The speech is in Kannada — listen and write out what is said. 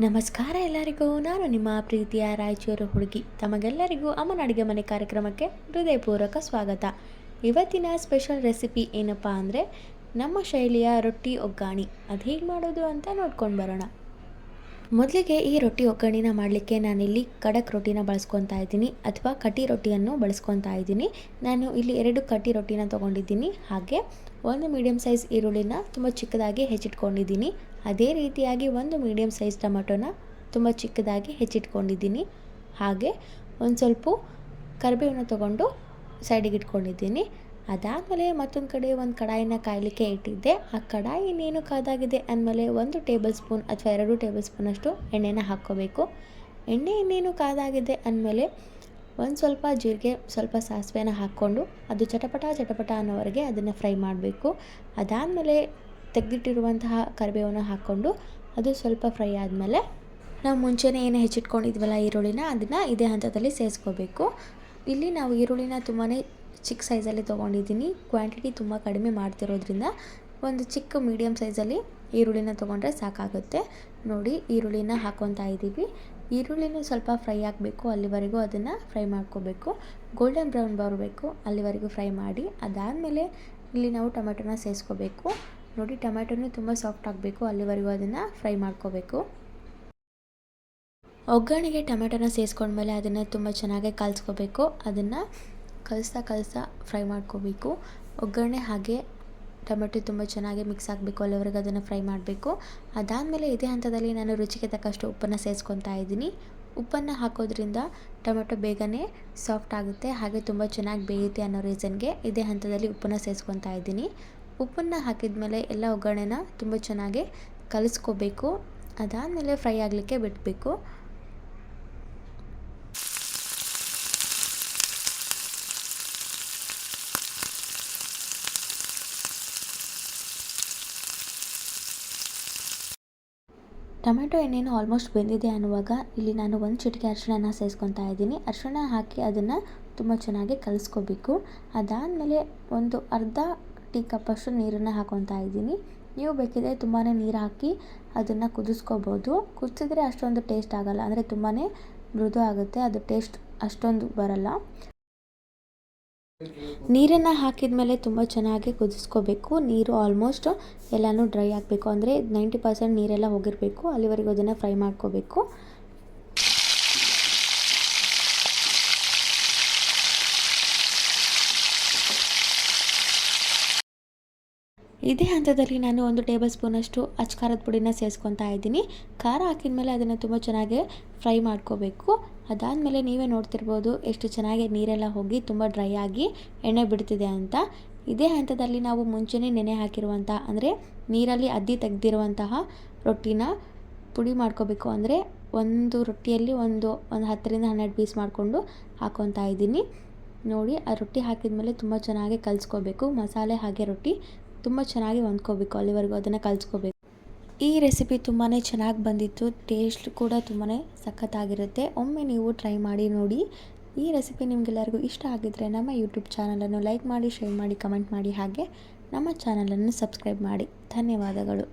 ನಮಸ್ಕಾರ ಎಲ್ಲರಿಗೂ. ನಾನು ನಿಮ್ಮ ಪ್ರೀತಿಯ ರಾಯಚೂರು ಹುಡುಗಿ. ತಮಗೆಲ್ಲರಿಗೂ ಅಮ್ಮನ ಅಡುಗೆ ಮನೆ ಕಾರ್ಯಕ್ರಮಕ್ಕೆ ಹೃದಯಪೂರ್ವಕ ಸ್ವಾಗತ. ಇವತ್ತಿನ ಸ್ಪೆಷಲ್ ರೆಸಿಪಿ ಏನಪ್ಪ ಅಂದರೆ ನಮ್ಮ ಶೈಲಿಯ ರೊಟ್ಟಿ ಒಗ್ಗಾಣಿ. ಅದು ಹೇಗೆ ಮಾಡೋದು ಅಂತ ನೋಡ್ಕೊಂಡು ಬರೋಣ. ಮೊದಲಿಗೆ ಈ ರೊಟ್ಟಿ ಒಗ್ಗರಣೆನ ಮಾಡಲಿಕ್ಕೆ ನಾನಿಲ್ಲಿ ಖಡಕ್ ರೊಟ್ಟಿನ ಬಳಸ್ಕೊತಾ ಇದ್ದೀನಿ ಅಥವಾ ಕಟ್ಟಿ ರೊಟ್ಟಿಯನ್ನು ಬಳಸ್ಕೊತಾ ಇದ್ದೀನಿ. ನಾನು ಇಲ್ಲಿ 2 ಕಟ್ಟಿ ರೊಟ್ಟಿನ ತೊಗೊಂಡಿದ್ದೀನಿ. ಹಾಗೆ ಒಂದು ಮೀಡಿಯಮ್ ಸೈಜ್ ಈರುಳ್ಳಿನ ತುಂಬ ಚಿಕ್ಕದಾಗಿ ಹೆಚ್ಚಿಟ್ಕೊಂಡಿದ್ದೀನಿ. ಅದೇ ರೀತಿಯಾಗಿ ಒಂದು ಮೀಡಿಯಮ್ ಸೈಜ್ ಟೊಮೆಟೊನ ತುಂಬ ಚಿಕ್ಕದಾಗಿ ಹೆಚ್ಚಿಟ್ಕೊಂಡಿದ್ದೀನಿ. ಹಾಗೆ ಒಂದು ಸ್ವಲ್ಪ ಕರಿಬೇವನ್ನ ತೊಗೊಂಡು ಸೈಡಿಗೆ ಇಟ್ಕೊಂಡಿದ್ದೀನಿ. ಅದಾದಮೇಲೆ ಮತ್ತೊಂದು ಕಡೆ ಒಂದು ಕಡಾಯಿನ ಕಾಯಲಿಕ್ಕೆ ಇಟ್ಟಿದ್ದೆ. ಆ ಕಡಾಯಿ ಇನ್ನೇನು ಕಾದಾಗಿದೆ ಅಂದಮೇಲೆ 1 ಟೇಬಲ್ ಸ್ಪೂನ್ ಅಥವಾ 2 ಟೇಬಲ್ ಸ್ಪೂನಷ್ಟು ಎಣ್ಣೆನ ಹಾಕ್ಕೋಬೇಕು. ಎಣ್ಣೆ ಇನ್ನೇನು ಕಾದಾಗಿದೆ ಅಂದಮೇಲೆ ಒಂದು ಸ್ವಲ್ಪ ಜೀರಿಗೆ, ಸ್ವಲ್ಪ ಸಾಸಿವೆನ ಹಾಕ್ಕೊಂಡು ಅದು ಚಟಪಟ ಅನ್ನೋವರೆಗೆ ಅದನ್ನು ಫ್ರೈ ಮಾಡಬೇಕು. ಅದಾದಮೇಲೆ ತೆಗೆದಿಟ್ಟಿರುವಂತಹ ಕರಿಬೇವನ್ನ ಹಾಕ್ಕೊಂಡು ಅದು ಸ್ವಲ್ಪ ಫ್ರೈ ಆದಮೇಲೆ ನಾವು ಮುಂಚೆನೇ ಏನು ಹೆಚ್ಚಿಟ್ಕೊಂಡಿದ್ವಲ್ಲ ಈರುಳ್ಳಿನ, ಅದನ್ನು ಇದೇ ಹಂತದಲ್ಲಿ ಸೇರಿಸ್ಕೋಬೇಕು. ಇಲ್ಲಿ ನಾವು ಈರುಳ್ಳಿನ ತುಂಬಾ ಚಿಕ್ಕ ಸೈಜಲ್ಲಿ ತೊಗೊಂಡಿದ್ದೀನಿ. ಕ್ವಾಂಟಿಟಿ ತುಂಬ ಕಡಿಮೆ ಮಾಡ್ತಿರೋದ್ರಿಂದ ಒಂದು ಚಿಕ್ಕ ಮೀಡಿಯಮ್ ಸೈಜಲ್ಲಿ ಈರುಳ್ಳಿನ ತೊಗೊಂಡ್ರೆ ಸಾಕಾಗುತ್ತೆ. ನೋಡಿ, ಈರುಳ್ಳಿನ ಹಾಕ್ಕೊತಾ ಇದ್ದೀವಿ. ಈರುಳ್ಳಿನ ಸ್ವಲ್ಪ ಫ್ರೈ ಆಗಬೇಕು, ಅಲ್ಲಿವರೆಗೂ ಅದನ್ನು ಫ್ರೈ ಮಾಡ್ಕೋಬೇಕು. ಗೋಲ್ಡನ್ ಬ್ರೌನ್ ಬರಬೇಕು, ಅಲ್ಲಿವರೆಗೂ ಫ್ರೈ ಮಾಡಿ. ಅದಾದಮೇಲೆ ಇಲ್ಲಿ ನಾವು ಟೊಮೆಟೊನ ಸೇರಿಸ್ಕೋಬೇಕು. ನೋಡಿ, ಟೊಮೆಟೊನೂ ತುಂಬ ಸಾಫ್ಟ್ ಆಗಬೇಕು, ಅಲ್ಲಿವರೆಗೂ ಅದನ್ನು ಫ್ರೈ ಮಾಡ್ಕೋಬೇಕು. ಒಗ್ಗರಣೆಗೆ ಟೊಮೆಟೊನ ಸೇರಿಸ್ಕೊಂಡ್ಮೇಲೆ ಅದನ್ನು ತುಂಬ ಚೆನ್ನಾಗಿ ಕಲಿಸ್ಕೋಬೇಕು. ಅದನ್ನು ಕಲಿಸ್ತಾ ಫ್ರೈ ಮಾಡ್ಕೋಬೇಕು. ಒಗ್ಗರಣೆ ಹಾಗೆ ಟೊಮೆಟೊ ತುಂಬ ಚೆನ್ನಾಗಿ ಮಿಕ್ಸ್ ಆಗಬೇಕು, ಅಲ್ಲಿವರೆಗೂ ಅದನ್ನು ಫ್ರೈ ಮಾಡಬೇಕು. ಅದಾದಮೇಲೆ ಇದೇ ಹಂತದಲ್ಲಿ ನಾನು ರುಚಿಗೆ ತಕ್ಕಷ್ಟು ಉಪ್ಪನ್ನು ಸೇರಿಸ್ಕೊತಾ ಇದ್ದೀನಿ. ಉಪ್ಪನ್ನು ಹಾಕೋದ್ರಿಂದ ಟೊಮೆಟೊ ಬೇಗನೆ ಸಾಫ್ಟ್ ಆಗುತ್ತೆ, ಹಾಗೆ ತುಂಬ ಚೆನ್ನಾಗಿ ಬೇಯುತ್ತೆ ಅನ್ನೋ ರೀಸನ್ಗೆ ಇದೇ ಹಂತದಲ್ಲಿ ಉಪ್ಪನ್ನು ಸೇರಿಸ್ಕೊತಾ ಇದ್ದೀನಿ. ಉಪ್ಪನ್ನು ಹಾಕಿದ ಮೇಲೆ ಎಲ್ಲ ಒಗ್ಗರಣೆನ ತುಂಬ ಚೆನ್ನಾಗಿ ಕಲಿಸ್ಕೋಬೇಕು. ಅದಾದಮೇಲೆ ಫ್ರೈ ಆಗಲಿಕ್ಕೆ ಬಿಡಬೇಕು. ಟೊಮೆಟೊ ಎಣ್ಣೆನೂ ಆಲ್ಮೋಸ್ಟ್ ಬೆಂದಿದೆ ಅನ್ನುವಾಗ ಇಲ್ಲಿ ನಾನು 1 ಚಿಟಿಕೆ ಅರಿಶಿಣ ಸೇರಿಸ್ಕೊತಾ ಇದ್ದೀನಿ. ಅರಿಶಿಣ ಹಾಕಿ ಅದನ್ನು ತುಂಬ ಚೆನ್ನಾಗಿ ಕಲಿಸ್ಕೋಬೇಕು. ಅದಾದಮೇಲೆ ಒಂದು ಅರ್ಧ ಟೀ ಕಪ್ಪಷ್ಟು ನೀರನ್ನು ಹಾಕ್ಕೊತಾ ಇದ್ದೀನಿ. ನೀವು ಬೇಕಿದ್ರೆ ತುಂಬಾ ನೀರು ಹಾಕಿ ಅದನ್ನು ಕುದಿಸ್ಕೋಬೋದು. ಕುದಿಸಿದ್ರೆ ಅಷ್ಟೊಂದು ಟೇಸ್ಟ್ ಆಗೋಲ್ಲ, ಅಂದರೆ ತುಂಬಾ ಮೃದು ಆಗುತ್ತೆ, ಅದು ಟೇಸ್ಟ್ ಅಷ್ಟೊಂದು ಬರಲ್ಲ. ನೀರನ್ನು ಹಾಕಿದ ಮೇಲೆ ತುಂಬ ಚೆನ್ನಾಗಿ ಕುದಿಸ್ಕೋಬೇಕು. ನೀರು ಆಲ್ಮೋಸ್ಟ್ ಎಲ್ಲನೂ ಡ್ರೈ ಆಗಬೇಕು, ಅಂದರೆ 90% ನೀರೆಲ್ಲ ಹೋಗಿರಬೇಕು, ಅಲ್ಲಿವರೆಗೂ ಅದನ್ನು ಫ್ರೈ ಮಾಡ್ಕೋಬೇಕು. ಇದೇ ಹಂತದಲ್ಲಿ ನಾನು 1 ಟೇಬಲ್ ಸ್ಪೂನಷ್ಟು ಅಚ್ಕಾರದ ಪುಡಿನ ಸೇರಿಸ್ಕೊತಾ ಇದ್ದೀನಿ. ಖಾರ ಹಾಕಿದ ಮೇಲೆ ಅದನ್ನು ತುಂಬ ಚೆನ್ನಾಗಿ ಫ್ರೈ ಮಾಡ್ಕೋಬೇಕು. ಅದಾದಮೇಲೆ ನೀವೇ ನೋಡ್ತಿರ್ಬೋದು ಎಷ್ಟು ಚೆನ್ನಾಗಿ ನೀರೆಲ್ಲ ಹೋಗಿ ತುಂಬ ಡ್ರೈ ಆಗಿ ಎಣ್ಣೆ ಬಿಡ್ತಿದೆ ಅಂತ. ಇದೇ ಹಂತದಲ್ಲಿ ನಾವು ಮುಂಚೆನೇ ನೆನೆ ಹಾಕಿರುವಂಥ, ಅಂದರೆ ನೀರಲ್ಲಿ ಅದ್ದಿ ತೆಗೆದಿರುವಂತಹ ರೊಟ್ಟಿನ ಪುಡಿ ಮಾಡ್ಕೋಬೇಕು. ಅಂದರೆ ಒಂದು ರೊಟ್ಟಿಯಲ್ಲಿ ಒಂದು 10ರಿಂದ 12 ಪೀಸ್ ಮಾಡಿಕೊಂಡು ಹಾಕ್ಕೊತಾ ಇದ್ದೀನಿ. ನೋಡಿ, ಆ ರೊಟ್ಟಿ ಹಾಕಿದ ಮೇಲೆ ತುಂಬ ಚೆನ್ನಾಗಿ ಕಲಿಸ್ಕೋಬೇಕು. ಮಸಾಲೆ ಹಾಗೆ ರೊಟ್ಟಿ ತುಂಬ ಚೆನ್ನಾಗಿ ಹೊಂದ್ಕೋಬೇಕು, ಅಲ್ಲಿವರೆಗೂ ಅದನ್ನು ಕಲಿಸ್ಕೋಬೇಕು. ಈ ರೆಸಿಪಿ ತುಂಬಾ ಚೆನ್ನಾಗಿ ಬಂದಿತ್ತು, ಟೇಸ್ಟ್ ಕೂಡ ತುಂಬಾ ಸಖತ್ತಾಗಿರುತ್ತೆ. ಒಮ್ಮೆ ನೀವು ಟ್ರೈ ಮಾಡಿ ನೋಡಿ. ಈ ರೆಸಿಪಿ ನಿಮಗೆಲ್ಲರಿಗೂ ಇಷ್ಟ ಆಗಿದ್ದರೆ ನಮ್ಮ ಯೂಟ್ಯೂಬ್ ಚಾನಲನ್ನು ಲೈಕ್ ಮಾಡಿ, ಶೇರ್ ಮಾಡಿ, ಕಮೆಂಟ್ ಮಾಡಿ, ಹಾಗೆ ನಮ್ಮ ಚಾನಲನ್ನು ಸಬ್ಸ್ಕ್ರೈಬ್ ಮಾಡಿ. ಧನ್ಯವಾದಗಳು.